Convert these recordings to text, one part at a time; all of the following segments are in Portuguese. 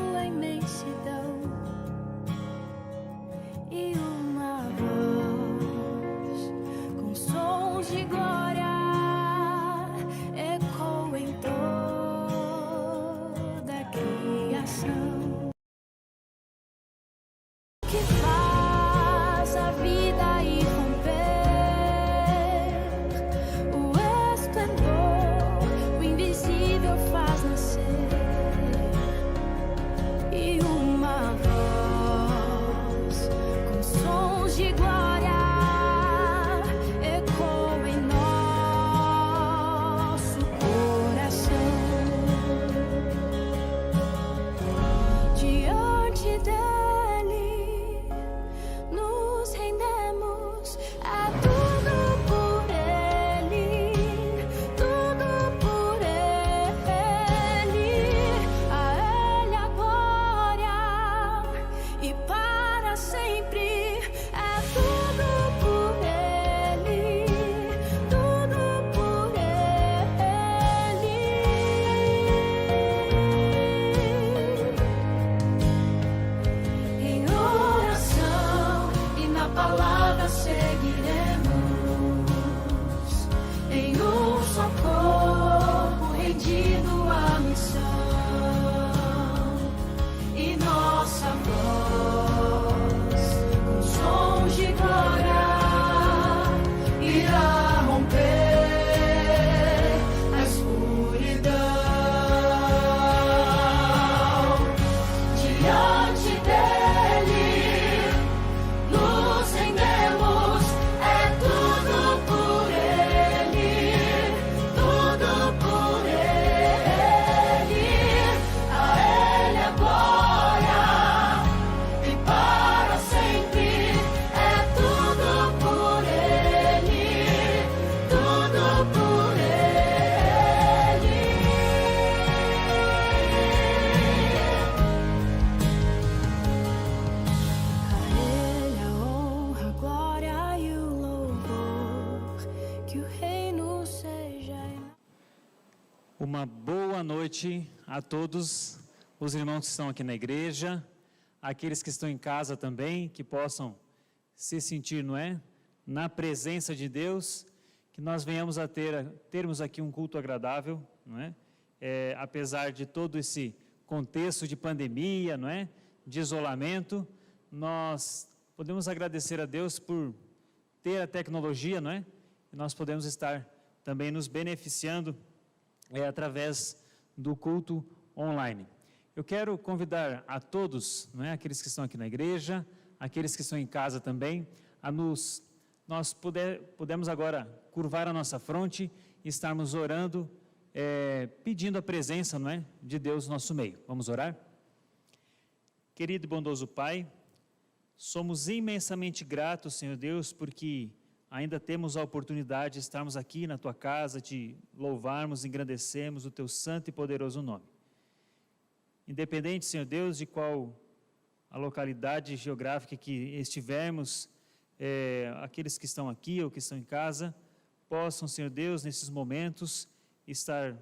tua imensidão e uma voz com sons de glória ecoa em toda a criação, que faz a vida irromper, o esplendor, o invisível faz nascer, e uma voz com sons de glória ecoa em nosso coração. Diante dele nos rendemos, a tudo por ele, tudo por ele, a ele a glória e para sempre. É tudo por ele, tudo por ele. Em oração e na palavra seguiremos, em um só corpo rendido à missão, e nossa voz com sons de glória irá romper a escuridão. Diante dele nos rendemos, é tudo por ele, tudo por ele, a ele a glória e para sempre. É tudo por ele, tudo por ele. A ele a honra, a glória e o louvor, que o reino seja Uma boa noite a todos os irmãos que estão aqui na igreja, aqueles que estão em casa também, que possam se sentir, não é, na presença de Deus, que nós venhamos a termos aqui um culto agradável, não é? Apesar de todo esse contexto de pandemia, não é, de isolamento, nós podemos agradecer a Deus por ter a tecnologia, não é? E nós podemos estar também nos beneficiando através do culto online. Eu quero convidar a todos, não é, aqueles que estão aqui na igreja, aqueles que estão em casa também, nós podemos agora curvar a nossa fronte e estarmos orando, pedindo a presença, não é, de Deus no nosso meio. Vamos orar? Querido e bondoso Pai, somos imensamente gratos, Senhor Deus, porque ainda temos a oportunidade de estarmos aqui na Tua casa, de louvarmos, engrandecermos o Teu santo e poderoso nome. Independente, Senhor Deus, de qual a localidade geográfica que estivermos, aqueles que estão aqui ou que estão em casa, possam, Senhor Deus, nesses momentos, estar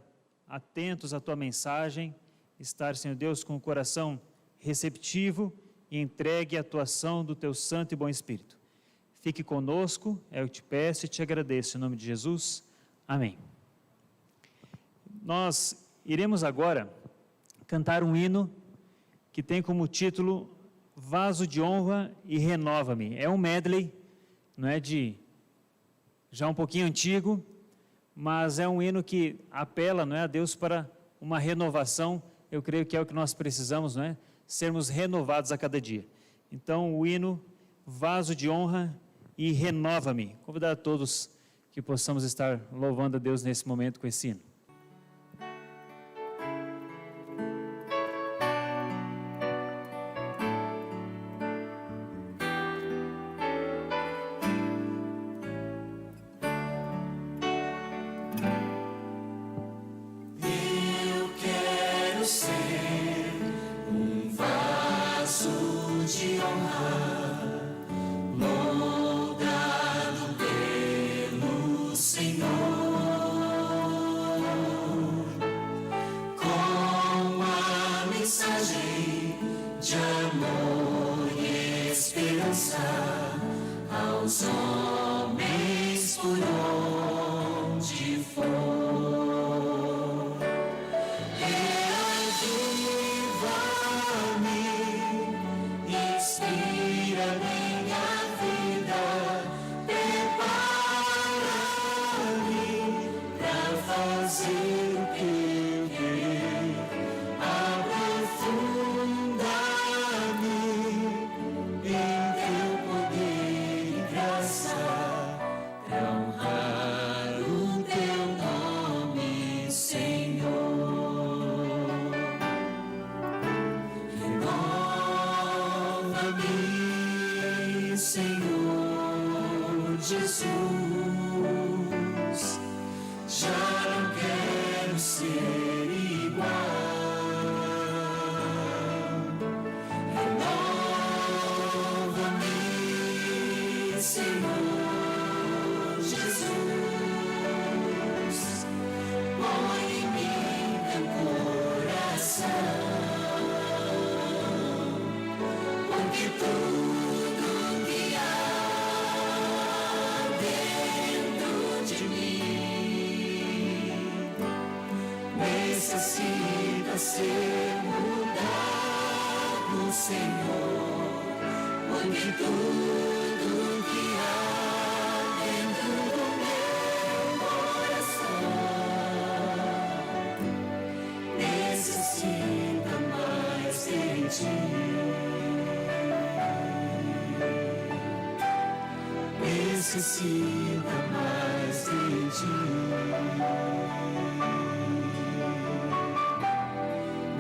atentos à Tua mensagem, estar, Senhor Deus, com o coração receptivo e entregue à atuação do Teu santo e bom Espírito. Fique conosco, eu te peço e te agradeço, em nome de Jesus. Amém. Nós iremos agora cantar um hino que tem como título Vaso de Honra e Renova-me. É um medley, não é, já um pouquinho antigo, mas é um hino que apela, não é, a Deus para uma renovação. Eu creio que é o que nós precisamos, não é? Sermos renovados a cada dia. Então, o hino Vaso de Honra e Renova-me. Convidar a todos que possamos estar louvando a Deus nesse momento com esse hino. Senhor. de amor e esperança aos homens por onde for. Reaviva-me, inspira minha vida, prepara-me pra fazer o que eu querer, aprofunda-me em teu poder e graça, pra honrar o teu nome, Senhor. Renova-me, Senhor Jesus, já não quero ser igual. Renova-me, Senhor Jesus, põe em mim teu coração, porque tudo que há dentro de mim necessita ser mudado, Senhor, porque tudo que há dentro do meu coração necessita mais de ti. Necessita mais de ti.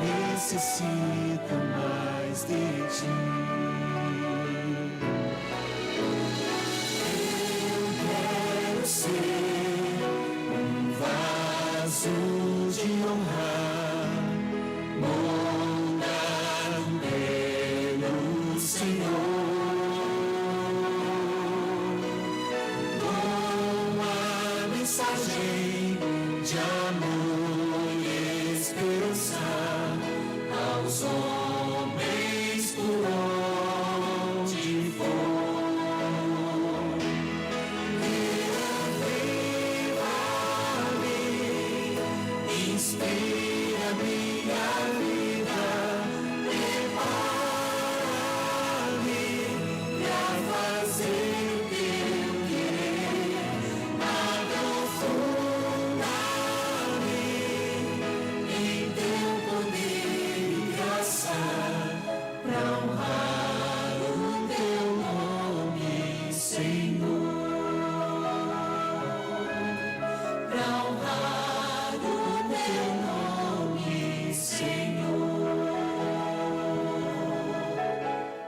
Necessita mais de ti. Eu quero ser um vaso de honra, moldado pelo Senhor, com a mensagem de amor e esperança aos homens por onde for. Reaviva-me, inspira minha vida, prepara-me pra fazer o que eu querer, aprofunda-me em teu poder e graça, pra honrar o teu nome, Senhor, pra honrar o teu nome, Senhor,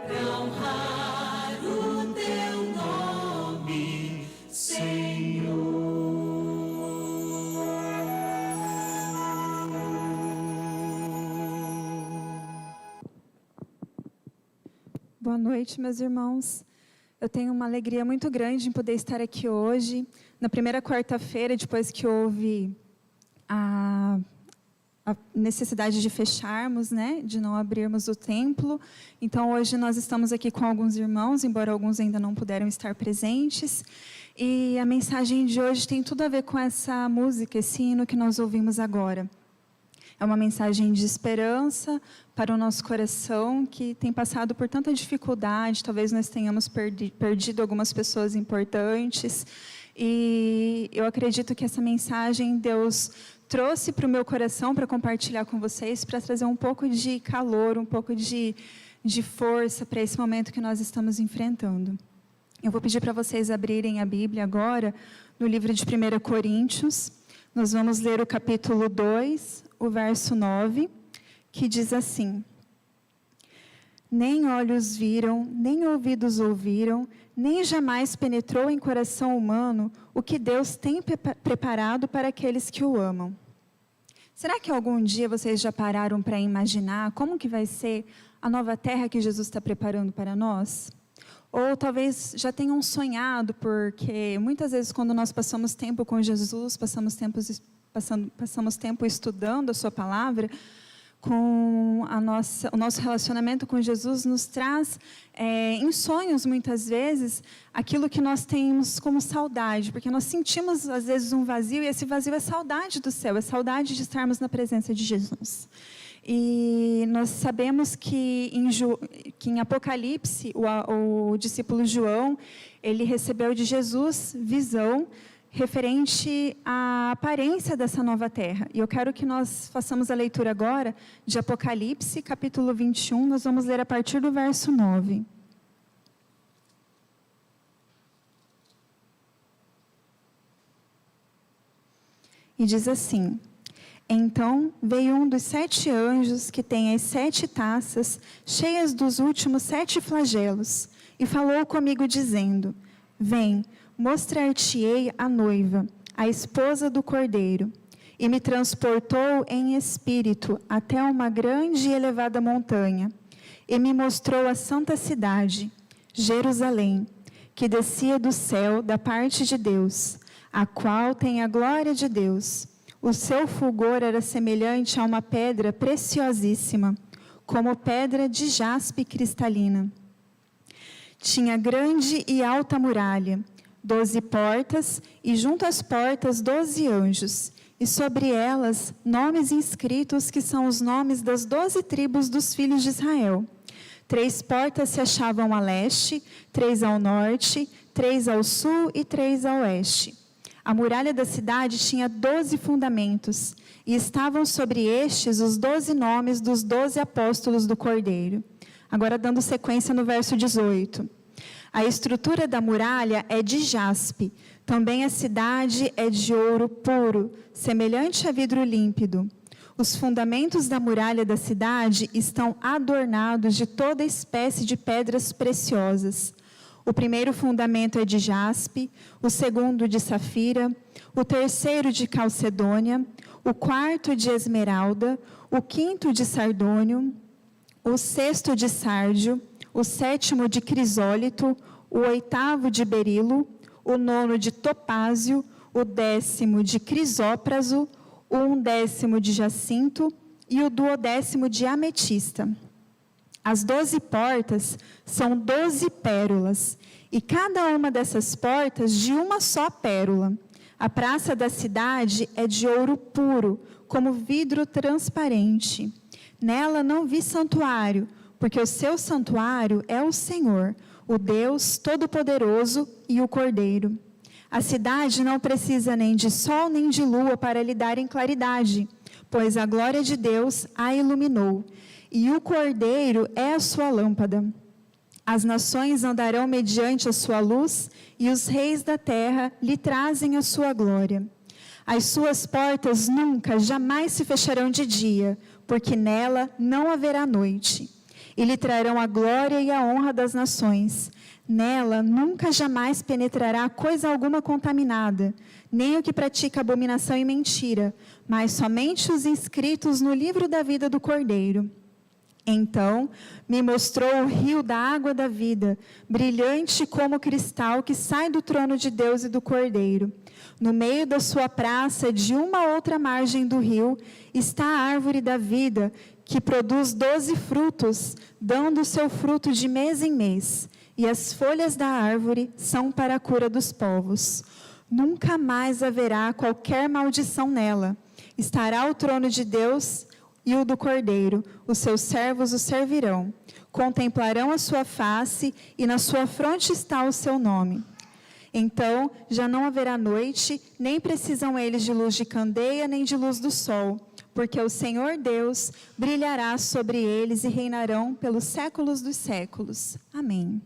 pra honrar o teu nome, Senhor. Boa noite, meus irmãos. Eu tenho uma alegria muito grande em poder estar aqui hoje, na primeira quarta-feira, depois que houve a necessidade de fecharmos, né, de não abrirmos o templo. Então, hoje nós estamos aqui com alguns irmãos, embora alguns ainda não puderam estar presentes. E a mensagem de hoje tem tudo a ver com essa música, esse hino que nós ouvimos agora. É uma mensagem de esperança para o nosso coração, que tem passado por tanta dificuldade. Talvez nós tenhamos perdido algumas pessoas importantes. E eu acredito que essa mensagem Deus trouxe para o meu coração para compartilhar com vocês, para trazer um pouco de calor, um pouco de força para esse momento que nós estamos enfrentando. Eu vou pedir para vocês abrirem a Bíblia agora, no livro de 1 Coríntios. Nós vamos ler o capítulo 2, o verso 9, que diz assim: Nem olhos viram, nem ouvidos ouviram, nem jamais penetrou em coração humano o que Deus tem preparado para aqueles que o amam. Será que algum dia vocês já pararam para imaginar como que vai ser a nova terra que Jesus está preparando para nós? Ou talvez já tenham sonhado, porque muitas vezes quando nós passamos tempo com Jesus, passamos tempo estudando a sua palavra, com o nosso relacionamento com Jesus, nos traz em sonhos, muitas vezes, aquilo que nós temos como saudade, porque nós sentimos, às vezes, um vazio, e esse vazio é saudade do céu, é saudade de estarmos na presença de Jesus. E nós sabemos que em Apocalipse, o discípulo João, ele recebeu de Jesus visão referente à aparência dessa nova terra. E eu quero que nós façamos a leitura agora de Apocalipse, capítulo 21, nós vamos ler a partir do verso 9. E diz assim: Então veio um dos 7 anjos que tem as 7 taças cheias dos últimos 7 flagelos, e falou comigo dizendo: Vem, mostrar-te-ei a noiva, a esposa do Cordeiro. E me transportou em espírito até uma grande e elevada montanha, e me mostrou a santa cidade, Jerusalém, que descia do céu da parte de Deus, a qual tem a glória de Deus. O seu fulgor era semelhante a uma pedra preciosíssima, como pedra de jaspe cristalina. Tinha grande e alta muralha, 12 portas, e junto às portas 12 anjos, e sobre elas nomes inscritos, que são os nomes das 12 tribos dos filhos de Israel. 3 portas se achavam a leste, 3 ao norte, 3 ao sul e 3 a oeste. A muralha da cidade tinha 12 fundamentos, e estavam sobre estes os 12 nomes dos 12 apóstolos do Cordeiro. Agora, dando sequência no verso 18. A estrutura da muralha é de jaspe, também a cidade é de ouro puro, semelhante a vidro límpido. Os fundamentos da muralha da cidade estão adornados de toda espécie de pedras preciosas. O primeiro fundamento é de jaspe, o segundo de safira, o terceiro de calcedônia, o quarto de esmeralda, o quinto de sardônio, o sexto de sárdio, o sétimo de crisólito, o oitavo de berilo, o nono de topázio, o 10º de crisópraso, o 11º de jacinto e o 12º de ametista. As 12 portas são 12 pérolas, e cada uma dessas portas de uma só pérola. A praça da cidade é de ouro puro, como vidro transparente. Nela não vi santuário, porque o seu santuário é o Senhor, o Deus Todo-Poderoso e o Cordeiro. A cidade não precisa nem de sol nem de lua para lhe darem claridade, pois a glória de Deus a iluminou, e o Cordeiro é a sua lâmpada. As nações andarão mediante a sua luz, e os reis da terra lhe trazem a sua glória. As suas portas nunca, jamais se fecharão de dia, porque nela não haverá noite. E lhe trarão a glória e a honra das nações. Nela nunca jamais penetrará coisa alguma contaminada, nem o que pratica abominação e mentira, mas somente os inscritos no livro da vida do Cordeiro. Então me mostrou o rio da água da vida, brilhante como cristal, que sai do trono de Deus e do Cordeiro. No meio da sua praça, de uma outra margem do rio, está a árvore da vida, que produz 12 frutos, dando o seu fruto de mês em mês. E as folhas da árvore são para a cura dos povos. Nunca mais haverá qualquer maldição nela. Estará o trono de Deus e o do Cordeiro. Os seus servos o servirão. Contemplarão a sua face, e na sua fronte está o seu nome. Então já não haverá noite, nem precisam eles de luz de candeia, nem de luz do sol, porque o Senhor Deus brilhará sobre eles e reinarão pelos séculos dos séculos. Amém.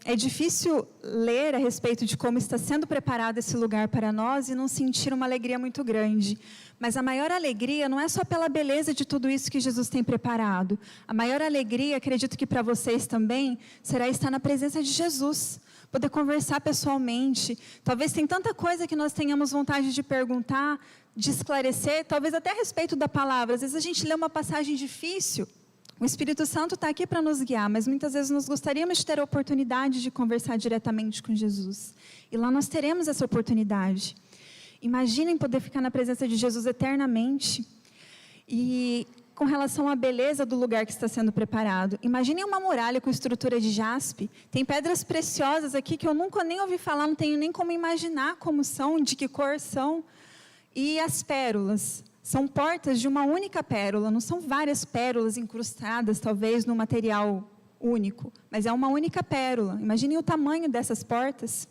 É difícil ler a respeito de como está sendo preparado esse lugar para nós e não sentir uma alegria muito grande. Mas a maior alegria não é só pela beleza de tudo isso que Jesus tem preparado. A maior alegria, acredito que para vocês também, será estar na presença de Jesus, poder conversar pessoalmente. Talvez tem tanta coisa que nós tenhamos vontade de perguntar, de esclarecer, talvez até a respeito da palavra. Às vezes a gente lê uma passagem difícil, o Espírito Santo está aqui para nos guiar, mas muitas vezes nós gostaríamos de ter a oportunidade de conversar diretamente com Jesus. E lá nós teremos essa oportunidade. Imaginem poder ficar na presença de Jesus eternamente. E com relação à beleza do lugar que está sendo preparado, imaginem uma muralha com estrutura de jaspe. Tem pedras preciosas aqui que eu nunca nem ouvi falar, não tenho nem como imaginar como são, de que cor são. E as pérolas, são portas de uma única pérola, não são várias pérolas incrustadas, talvez, num material único, mas é uma única pérola. Imaginem o tamanho dessas portas.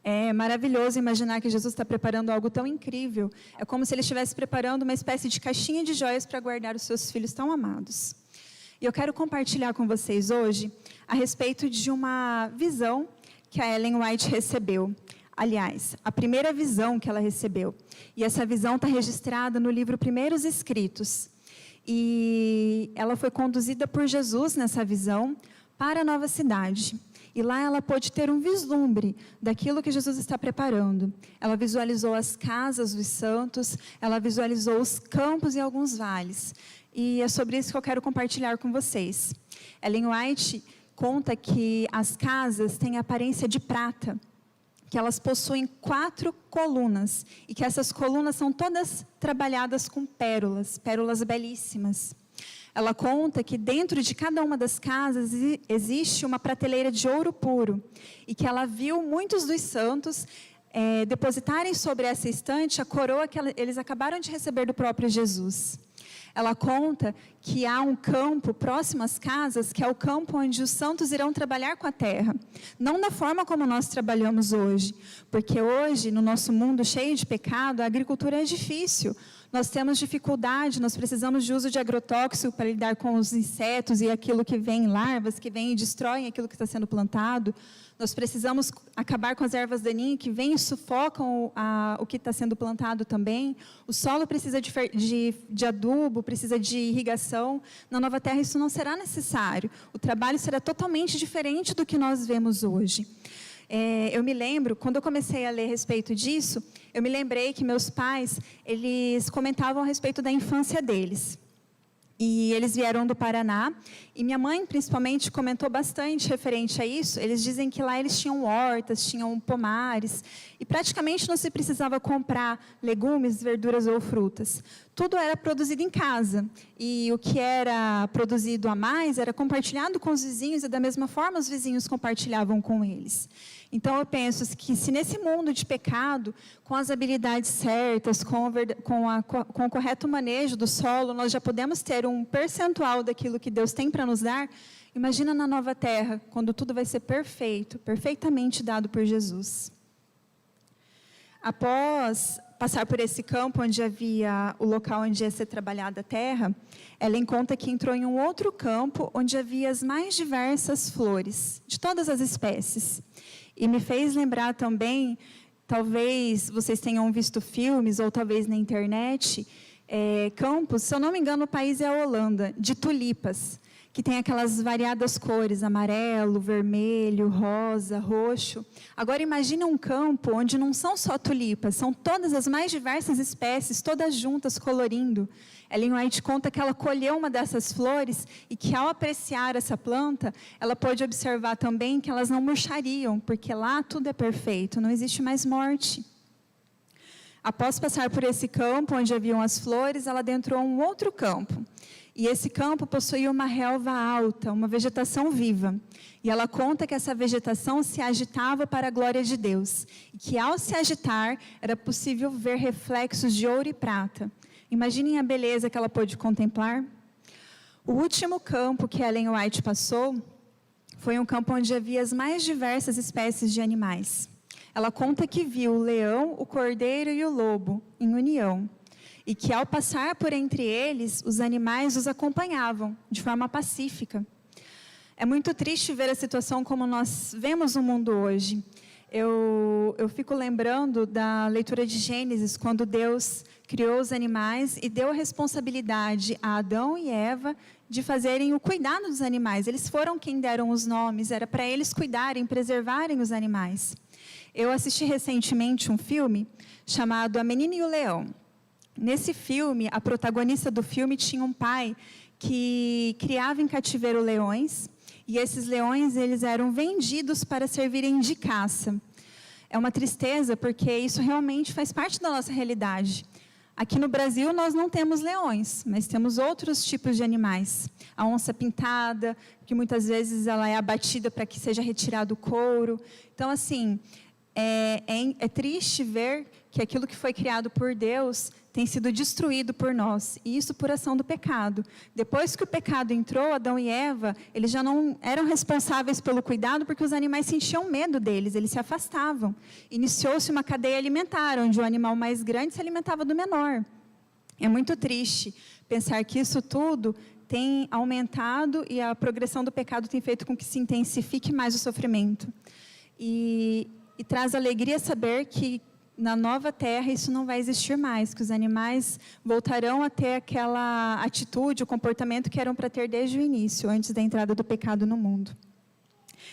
É maravilhoso imaginar que Jesus está preparando algo tão incrível. É como se Ele estivesse preparando uma espécie de caixinha de joias para guardar os seus filhos tão amados. E eu quero compartilhar com vocês hoje a respeito de uma visão que a Ellen White recebeu. Aliás, a primeira visão que ela recebeu. E essa visão está registrada no livro Primeiros Escritos. E ela foi conduzida por Jesus nessa visão para a nova cidade. E lá ela pôde ter um vislumbre daquilo que Jesus está preparando. Ela visualizou as casas dos santos, ela visualizou os campos e alguns vales. E é sobre isso que eu quero compartilhar com vocês. Ellen White conta que as casas têm aparência de prata, que elas possuem 4 colunas, e que essas colunas são todas trabalhadas com pérolas, pérolas belíssimas. Ela conta que dentro de cada uma das casas existe uma prateleira de ouro puro, e que ela viu muitos dos santos depositarem sobre essa estante a coroa que eles acabaram de receber do próprio Jesus. Ela conta que há um campo próximo às casas, que é o campo onde os santos irão trabalhar com a terra. Não da forma como nós trabalhamos hoje, porque hoje, no nosso mundo cheio de pecado, a agricultura é difícil. Nós temos dificuldade, nós precisamos de uso de agrotóxico para lidar com os insetos e aquilo que vem, larvas que vêm e destroem aquilo que está sendo plantado. Nós precisamos acabar com as ervas daninhas que vêm e sufocam o que está sendo plantado também. O solo precisa de adubo, precisa de irrigação. Na nova terra isso não será necessário. O trabalho será totalmente diferente do que nós vemos hoje. Eu me lembro, quando eu comecei a ler a respeito disso, eu me lembrei que meus pais, eles comentavam a respeito da infância deles. E eles vieram do Paraná, e minha mãe, principalmente, comentou bastante referente a isso. Eles dizem que lá eles tinham hortas, tinham pomares, e praticamente não se precisava comprar legumes, verduras ou frutas. Tudo era produzido em casa, e o que era produzido a mais era compartilhado com os vizinhos, e da mesma forma os vizinhos compartilhavam com eles. Então, eu penso que se nesse mundo de pecado, com as habilidades certas, com o correto manejo do solo, nós já podemos ter um percentual daquilo que Deus tem para nos dar, imagina na nova terra, quando tudo vai ser perfeito, perfeitamente dado por Jesus. Após passar por esse campo, onde havia o local onde ia ser trabalhada a terra, ela conta que entrou em um outro campo, onde havia as mais diversas flores, de todas as espécies. E me fez lembrar também, talvez vocês tenham visto filmes, ou talvez na internet, campos, se eu não me engano o país é a Holanda, de tulipas, que tem aquelas variadas cores, amarelo, vermelho, rosa, roxo. Agora imagine um campo onde não são só tulipas, são todas as mais diversas espécies, todas juntas, colorindo. Ellen White conta que ela colheu uma dessas flores e que, ao apreciar essa planta, ela pôde observar também que elas não murchariam, porque lá tudo é perfeito, não existe mais morte. Após passar por esse campo, onde haviam as flores, ela adentrou um outro campo. E esse campo possuía uma relva alta, uma vegetação viva. E ela conta que essa vegetação se agitava para a glória de Deus. E que, ao se agitar, era possível ver reflexos de ouro e prata. Imaginem a beleza que ela pôde contemplar. O último campo que Ellen White passou foi um campo onde havia as mais diversas espécies de animais. Ela conta que viu o leão, o cordeiro e o lobo em união. E que, ao passar por entre eles, os animais os acompanhavam de forma pacífica. É muito triste ver a situação como nós vemos o mundo hoje. Eu fico lembrando da leitura de Gênesis, quando Deus criou os animais e deu a responsabilidade a Adão e Eva de fazerem o cuidado dos animais. Eles foram quem deram os nomes, era para eles cuidarem, preservarem os animais. Eu assisti recentemente um filme chamado A Menina e o Leão. Nesse filme, a protagonista do filme tinha um pai que criava em cativeiro leões, e esses leões eles eram vendidos para servirem de caça. É uma tristeza, porque isso realmente faz parte da nossa realidade. Aqui no Brasil nós não temos leões, mas temos outros tipos de animais. A onça pintada, que muitas vezes ela é abatida para que seja retirado o couro. Então, assim, é triste ver que aquilo que foi criado por Deus tem sido destruído por nós, e isso por ação do pecado. Depois que o pecado entrou, Adão e Eva, eles já não eram responsáveis pelo cuidado, porque os animais sentiam medo deles, eles se afastavam. Iniciou-se uma cadeia alimentar, onde o animal mais grande se alimentava do menor. É muito triste pensar que isso tudo tem aumentado e a progressão do pecado tem feito com que se intensifique mais o sofrimento. E traz alegria saber que na nova terra isso não vai existir mais, que os animais voltarão a ter aquela atitude, o comportamento que eram para ter desde o início, antes da entrada do pecado no mundo.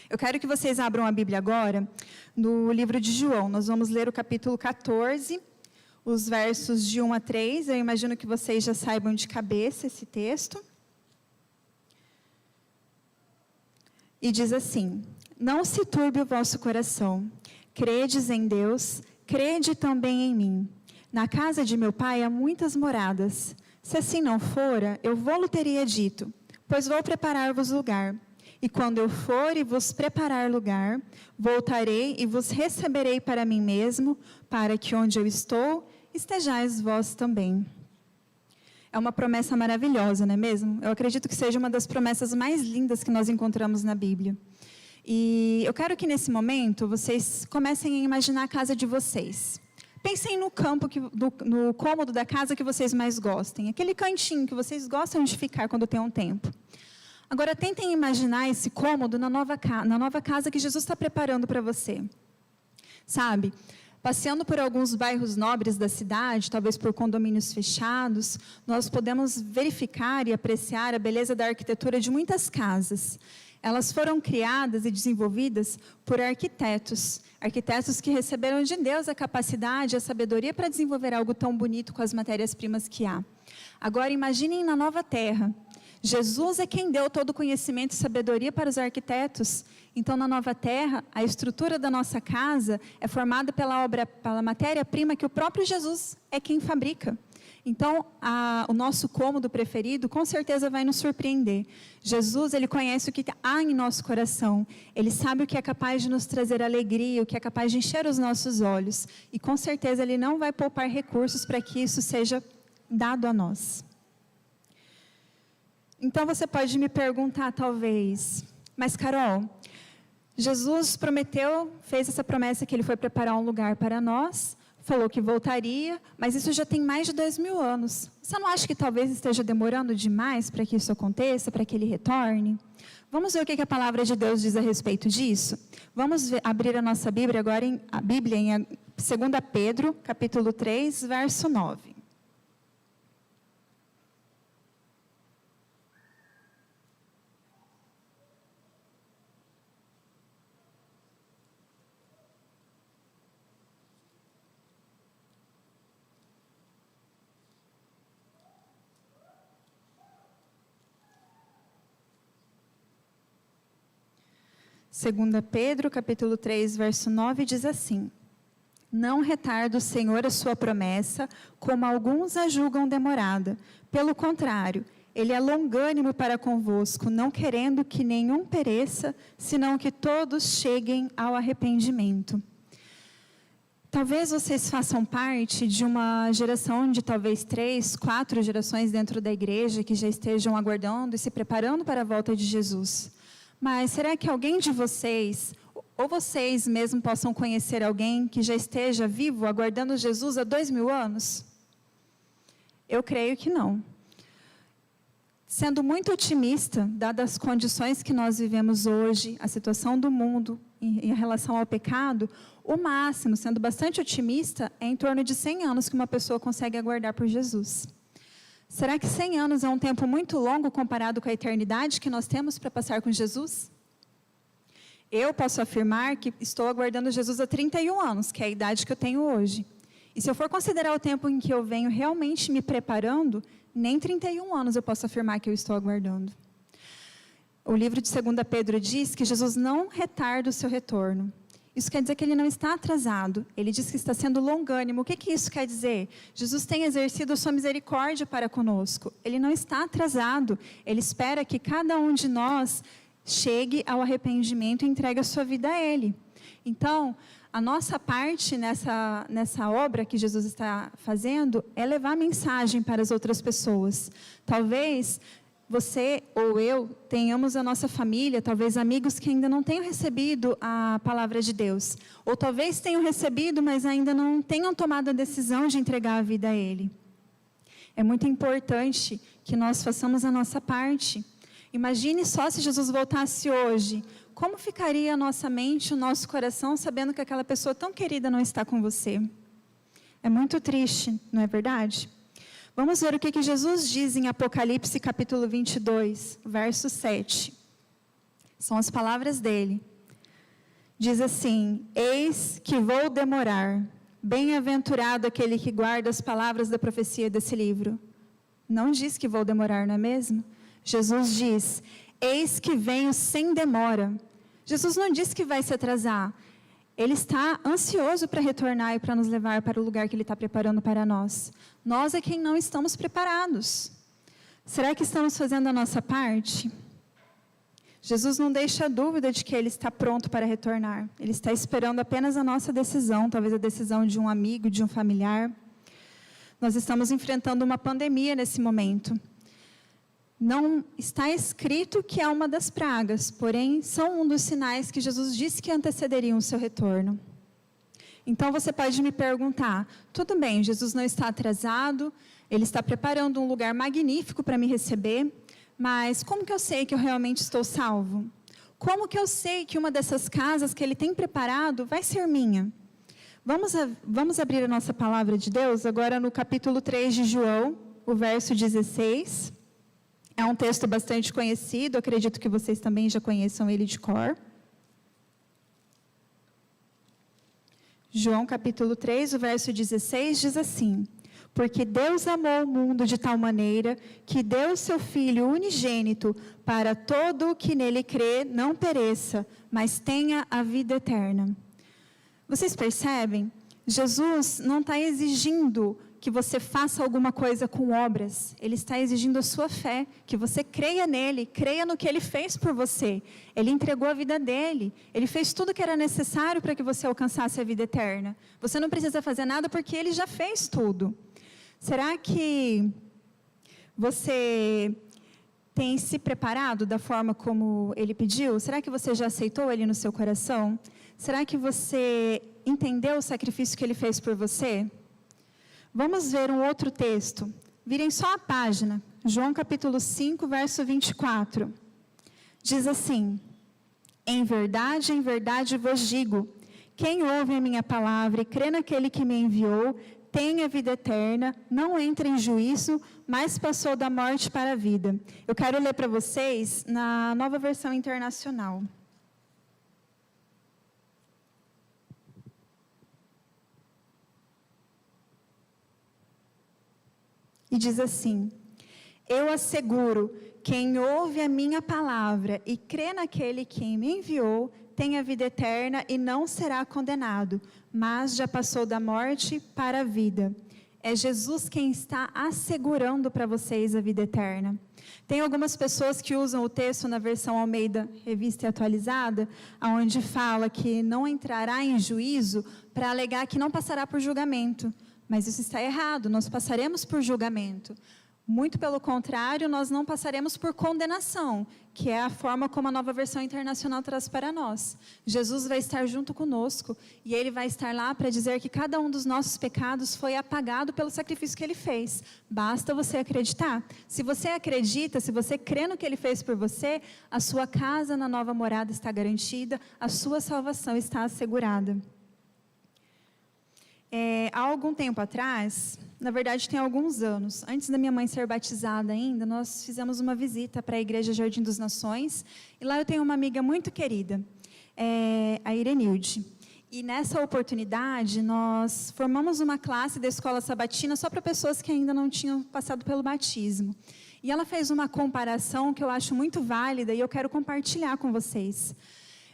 Eu quero que vocês abram a Bíblia agora, no livro de João. Nós vamos ler o capítulo 14, os versos de 1 a 3. Eu imagino que vocês já saibam de cabeça esse texto. E diz assim: não se turbe o vosso coração, credes em Deus, crede também em mim. Na casa de meu pai há muitas moradas. Se assim não fora, eu vou-lo teria dito, pois vou preparar-vos lugar. E quando eu for e vos preparar lugar, voltarei e vos receberei para mim mesmo, para que onde eu estou, estejais vós também. É uma promessa maravilhosa, não é mesmo? Eu acredito que seja uma das promessas mais lindas que nós encontramos na Bíblia. E eu quero que nesse momento vocês comecem a imaginar a casa de vocês. Pensem no no cômodo da casa que vocês mais gostem, aquele cantinho que vocês gostam de ficar quando tem um tempo. Agora tentem imaginar esse cômodo na nova casa que Jesus está preparando para você. Sabe, passeando por alguns bairros nobres da cidade, talvez por condomínios fechados, nós podemos verificar e apreciar a beleza da arquitetura de muitas casas. Elas foram criadas e desenvolvidas por arquitetos que receberam de Deus a capacidade e a sabedoria para desenvolver algo tão bonito com as matérias-primas que há. Agora, imaginem na nova terra. Jesus é quem deu todo o conhecimento e sabedoria para os arquitetos. Então, na nova terra, a estrutura da nossa casa é formada pela matéria-prima que o próprio Jesus é quem fabrica. Então, o nosso cômodo preferido, com certeza vai nos surpreender. Jesus, Ele conhece o que há em nosso coração. Ele sabe o que é capaz de nos trazer alegria, o que é capaz de encher os nossos olhos. E, com certeza, Ele não vai poupar recursos para que isso seja dado a nós. Então, você pode me perguntar, talvez, mas, Carol, Jesus fez essa promessa que Ele foi preparar um lugar para nós, falou que voltaria, mas isso já tem mais de 2000 anos. Você não acha que talvez esteja demorando demais para que isso aconteça, para que Ele retorne? Vamos ver o que a palavra de Deus diz a respeito disso? Vamos abrir a nossa Bíblia agora, em 2 Pedro, capítulo 3, verso 9. Segunda Pedro, capítulo 3, verso 9, diz assim: não retarda o Senhor a sua promessa, como alguns a julgam demorada. Pelo contrário, Ele é longânimo para convosco, não querendo que nenhum pereça, senão que todos cheguem ao arrependimento. Talvez vocês façam parte de uma geração de talvez 3, 4 gerações dentro da igreja que já estejam aguardando e se preparando para a volta de Jesus. Mas será que alguém de vocês, ou vocês mesmo possam conhecer alguém que já esteja vivo, aguardando Jesus há 2000 anos? Eu creio que não. Sendo muito otimista, dadas as condições que nós vivemos hoje, a situação do mundo em relação ao pecado, o máximo, sendo bastante otimista, é em torno de 100 anos que uma pessoa consegue aguardar por Jesus. Será que 100 anos é um tempo muito longo comparado com a eternidade que nós temos para passar com Jesus? Eu posso afirmar que estou aguardando Jesus há 31 anos, que é a idade que eu tenho hoje. E se eu for considerar o tempo em que eu venho realmente me preparando, nem 31 anos eu posso afirmar que eu estou aguardando. O livro de 2 Pedro diz que Jesus não retarda o seu retorno. isso quer dizer que ele não está atrasado. Ele diz que está sendo longânimo. O que isso quer dizer? Jesus tem exercido a sua misericórdia para conosco. Ele não está atrasado. Ele espera que cada um de nós chegue ao arrependimento e entregue a sua vida a Ele. Então, a nossa parte nessa obra que Jesus está fazendo é levar a mensagem para as outras pessoas. Talvez você ou eu tenhamos a nossa família, talvez amigos que ainda não tenham recebido a palavra de Deus. Ou talvez tenham recebido, mas ainda não tenham tomado a decisão de entregar a vida a Ele. É muito importante que nós façamos a nossa parte. Imagine só se Jesus voltasse hoje. Como ficaria a nossa mente, o nosso coração, sabendo que aquela pessoa tão querida não está com você? É muito triste, não é verdade? Vamos ver o que Jesus diz em Apocalipse capítulo 22, verso 7. São as palavras dele. Diz assim: eis que vou demorar, bem-aventurado aquele que guarda as palavras da profecia desse livro. Não diz que vou demorar, não é mesmo? Jesus diz: eis que venho sem demora. Jesus não disse que vai se atrasar. Ele está ansioso para retornar e para nos levar para o lugar que Ele está preparando para nós. Nós é quem não estamos preparados. Será que estamos fazendo a nossa parte? Jesus não deixa dúvida de que Ele está pronto para retornar. Ele está esperando apenas a nossa decisão, talvez a decisão de um amigo, de um familiar. Nós estamos enfrentando uma pandemia nesse momento. Não está escrito que é uma das pragas, porém são um dos sinais que Jesus disse que antecederiam o seu retorno. Então você pode me perguntar: tudo bem, Jesus não está atrasado, Ele está preparando um lugar magnífico para me receber, mas como que eu sei que eu realmente estou salvo? Como que eu sei que uma dessas casas que Ele tem preparado vai ser minha? Vamos abrir a nossa palavra de Deus agora no capítulo 3 de João, o verso 16. É um texto bastante conhecido, acredito que vocês também já conheçam ele de cor. João capítulo 3, o verso 16 diz assim: porque Deus amou o mundo de tal maneira que deu o seu Filho unigênito para todo o que nele crê não pereça, mas tenha a vida eterna. Vocês percebem? Jesus não está exigindo que você faça alguma coisa com obras. Ele está exigindo a sua fé, que você creia nele, creia no que ele fez por você. Ele entregou a vida dele, ele fez tudo que era necessário para que você alcançasse a vida eterna. Você não precisa fazer nada porque ele já fez tudo. Será que você tem se preparado da forma como ele pediu? Será que você já aceitou ele no seu coração? Será que você entendeu o sacrifício que ele fez por você? Vamos ver um outro texto. Virem só a página. João capítulo 5, verso 24. Diz assim: em verdade vos digo, quem ouve a minha palavra e crê naquele que me enviou, tem a vida eterna, não entra em juízo, mas passou da morte para a vida. Eu quero ler para vocês na Nova Versão Internacional. E diz assim: eu asseguro, quem ouve a minha palavra e crê naquele que me enviou, tem a vida eterna e não será condenado, mas já passou da morte para a vida. É Jesus quem está assegurando para vocês a vida eterna. Tem algumas pessoas que usam o texto na versão Almeida, revista e atualizada, onde fala que não entrará em juízo para alegar que não passará por julgamento. Mas isso está errado, nós passaremos por julgamento. Muito pelo contrário, nós não passaremos por condenação, que é a forma como a Nova Versão Internacional traz para nós. Jesus vai estar junto conosco e Ele vai estar lá para dizer que cada um dos nossos pecados foi apagado pelo sacrifício que Ele fez. Basta você acreditar. Se você acredita, se você crê no que Ele fez por você, a sua casa na nova morada está garantida, a sua salvação está assegurada. Há algum tempo atrás, na verdade tem alguns anos, antes da minha mãe ser batizada ainda, nós fizemos uma visita para a Igreja Jardim das Nações, e lá eu tenho uma amiga muito querida, a Irenilde. E nessa oportunidade, nós formamos uma classe da Escola Sabatina só para pessoas que ainda não tinham passado pelo batismo. E ela fez uma comparação que eu acho muito válida e eu quero compartilhar com vocês.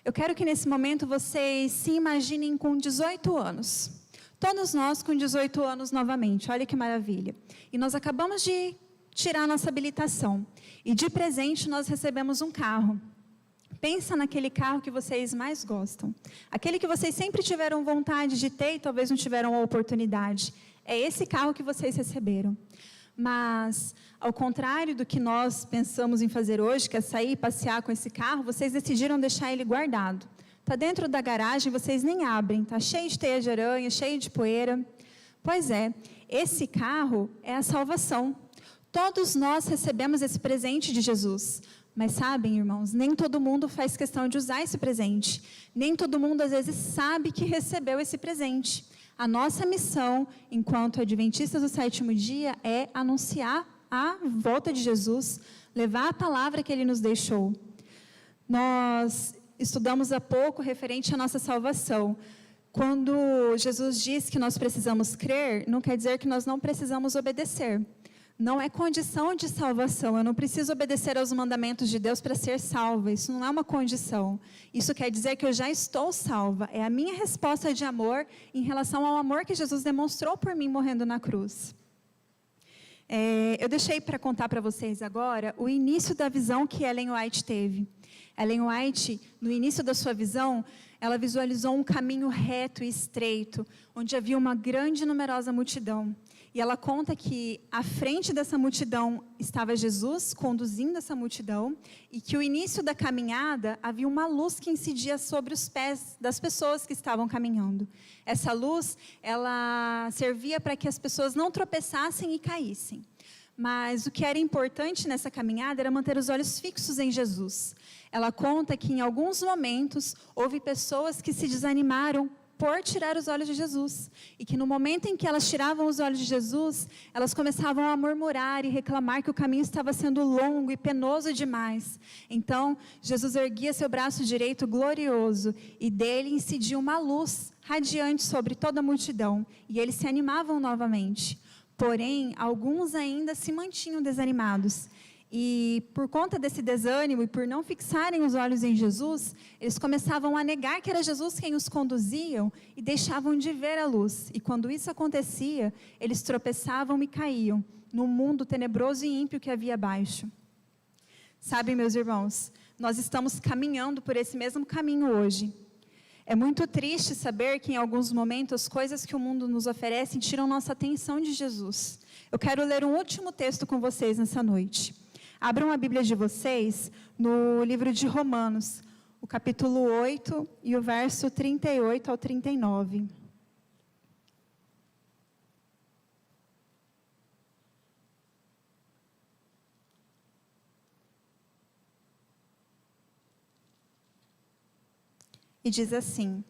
Eu quero que nesse momento vocês se imaginem com 18 anos. Todos nós com 18 anos novamente, olha que maravilha. E nós acabamos de tirar nossa habilitação. E de presente nós recebemos um carro. Pensa naquele carro que vocês mais gostam. Aquele que vocês sempre tiveram vontade de ter e talvez não tiveram a oportunidade. É esse carro que vocês receberam. Mas, ao contrário do que nós pensamos em fazer hoje, que é sair e passear com esse carro, vocês decidiram deixar ele guardado. Está dentro da garagem, vocês nem abrem, está cheio de teia de aranha, cheio de poeira. Pois é, esse carro é a salvação. Todos nós recebemos esse presente de Jesus. Mas sabem, irmãos, nem todo mundo faz questão de usar esse presente. Nem todo mundo, às vezes, sabe que recebeu esse presente. A nossa missão, enquanto adventistas do sétimo dia, é anunciar a volta de Jesus, levar a palavra que Ele nos deixou. Nós estudamos há pouco referente à nossa salvação. Quando Jesus diz que nós precisamos crer, não quer dizer que nós não precisamos obedecer. Não é condição de salvação. Eu não preciso obedecer aos mandamentos de Deus para ser salva. Isso não é uma condição. Isso quer dizer que eu já estou salva. É a minha resposta de amor em relação ao amor que Jesus demonstrou por mim morrendo na cruz. Eu deixei para contar para vocês agora o início da visão que Ellen White teve. Ellen White, no início da sua visão, ela visualizou um caminho reto e estreito, onde havia uma grande e numerosa multidão. E ela conta que à frente dessa multidão estava Jesus conduzindo essa multidão e que o início da caminhada havia uma luz que incidia sobre os pés das pessoas que estavam caminhando. Essa luz, ela servia para que as pessoas não tropeçassem e caíssem. Mas o que era importante nessa caminhada era manter os olhos fixos em Jesus. Ela conta que em alguns momentos houve pessoas que se desanimaram por tirar os olhos de Jesus. E que no momento em que elas tiravam os olhos de Jesus, elas começavam a murmurar e reclamar que o caminho estava sendo longo e penoso demais. Então, Jesus erguia seu braço direito glorioso e dele incidia uma luz radiante sobre toda a multidão. E eles se animavam novamente. Porém, alguns ainda se mantinham desanimados. E por conta desse desânimo e por não fixarem os olhos em Jesus, eles começavam a negar que era Jesus quem os conduzia e deixavam de ver a luz. E quando isso acontecia, eles tropeçavam e caíam no mundo tenebroso e ímpio que havia abaixo. Sabem, meus irmãos, nós estamos caminhando por esse mesmo caminho hoje. É muito triste saber que em alguns momentos as coisas que o mundo nos oferece tiram nossa atenção de Jesus. Eu quero ler um último texto com vocês nessa noite. Abram a Bíblia de vocês no livro de Romanos, o capítulo 8 e o verso 38 ao 39. E diz assim: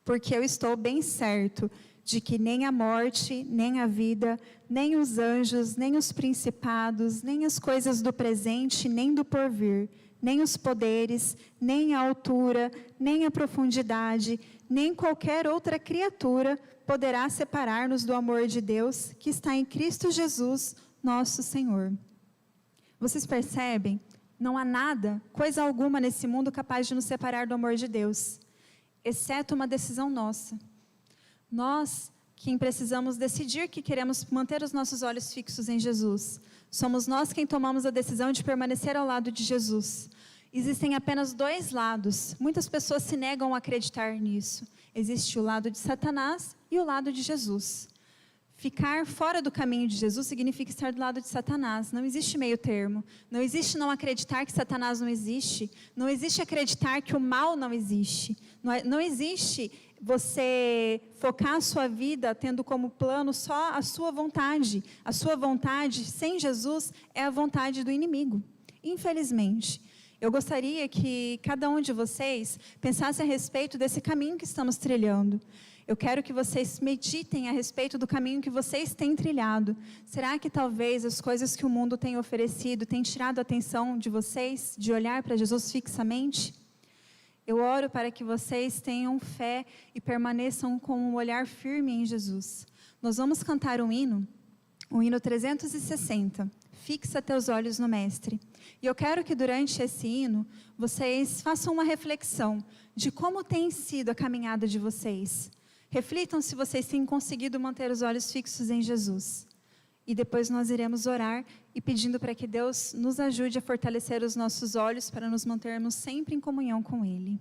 porque eu estou bem certo de que nem a morte, nem a vida, nem os anjos, nem os principados, nem as coisas do presente, nem do porvir, nem os poderes, nem a altura, nem a profundidade, nem qualquer outra criatura poderá separar-nos do amor de Deus que está em Cristo Jesus, nosso Senhor. Vocês percebem? Não há nada, coisa alguma nesse mundo capaz de nos separar do amor de Deus, exceto uma decisão nossa. Nós, quem precisamos decidir que queremos manter os nossos olhos fixos em Jesus. Somos nós quem tomamos a decisão de permanecer ao lado de Jesus. Existem apenas dois lados. Muitas pessoas se negam a acreditar nisso. Existe o lado de Satanás e o lado de Jesus. Ficar fora do caminho de Jesus significa estar do lado de Satanás. Não existe meio termo. Não existe não acreditar que Satanás não existe. Não existe acreditar que o mal não existe. Não existe você focar a sua vida tendo como plano só a sua vontade. A sua vontade sem Jesus é a vontade do inimigo. Infelizmente. Eu gostaria que cada um de vocês pensasse a respeito desse caminho que estamos trilhando. Eu quero que vocês meditem a respeito do caminho que vocês têm trilhado. Será que talvez as coisas que o mundo tem oferecido têm tirado a atenção de vocês, de olhar para Jesus fixamente? Eu oro para que vocês tenham fé e permaneçam com um olhar firme em Jesus. Nós vamos cantar um hino 360, fixa teus olhos no Mestre. E eu quero que durante esse hino, vocês façam uma reflexão de como tem sido a caminhada de vocês. Reflitam se vocês têm conseguido manter os olhos fixos em Jesus. E depois nós iremos orar e pedindo para que Deus nos ajude a fortalecer os nossos olhos para nos mantermos sempre em comunhão com Ele.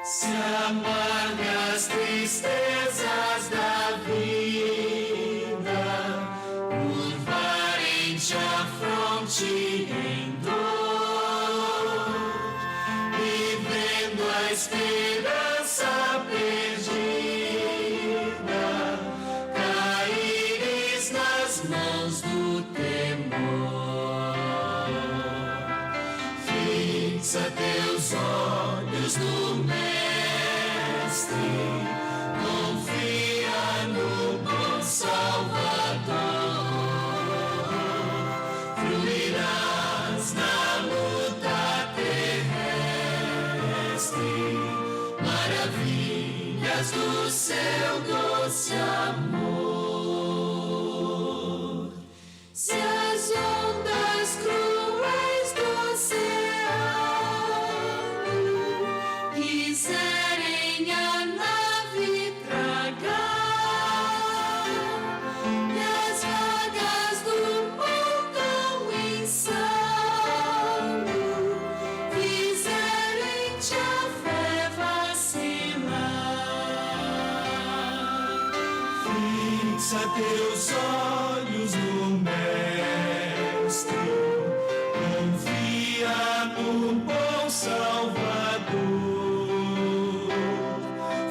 Se amargas tristezas da vida curvarem-te a fronte em dor, vivendo a esperança perdida, caíres nas mãos do temor. Fixa teus olhos no Mestre, confia no bom Salvador, fluirás na luta terrestre, maravilhas do seu doce amor. Se as ondas cruéis do oceano quiserem a nave tragar, e as vagas do montão insano fizerem-te a fé vacilar. Fixa teus olhos no Mestre, confia no bom Salvador,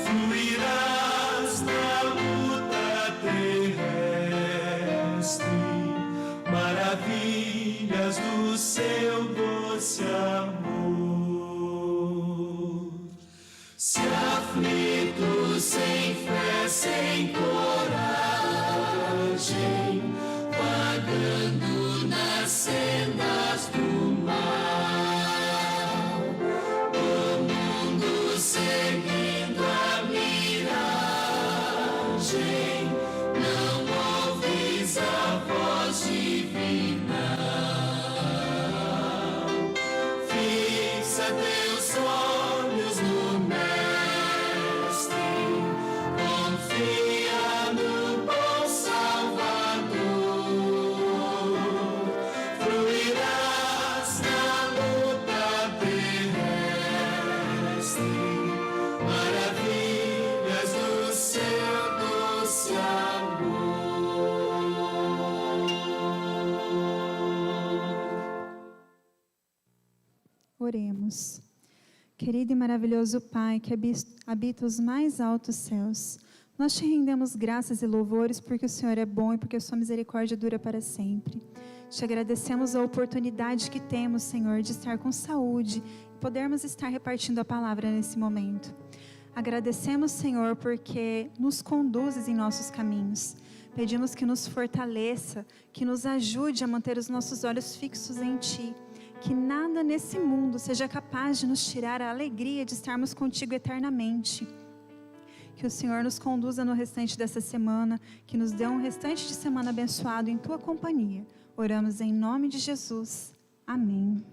fluirás na luta terrestre, maravilhas do seu doce amor. Se aflito, sem fé, sem coragem, vagando nas sendas do mal, o mundo seguindo a miragem, não ouvis a voz divina. Fixa teus olhos no Mestre, confia no bom Salvador, fluirás na luta terrestre, maravilhas do seu doce amor. Oremos. Querido e maravilhoso Pai, que habita os mais altos céus, nós te rendemos graças e louvores porque o Senhor é bom e porque a sua misericórdia dura para sempre. Te agradecemos a oportunidade que temos, Senhor, de estar com saúde e podermos estar repartindo a palavra nesse momento. Agradecemos, Senhor, porque nos conduzes em nossos caminhos. Pedimos que nos fortaleça, que nos ajude a manter os nossos olhos fixos em Ti. Que nada nesse mundo seja capaz de nos tirar a alegria de estarmos contigo eternamente. Que o Senhor nos conduza no restante dessa semana, que nos dê um restante de semana abençoado em Tua companhia. Oramos em nome de Jesus. Amém.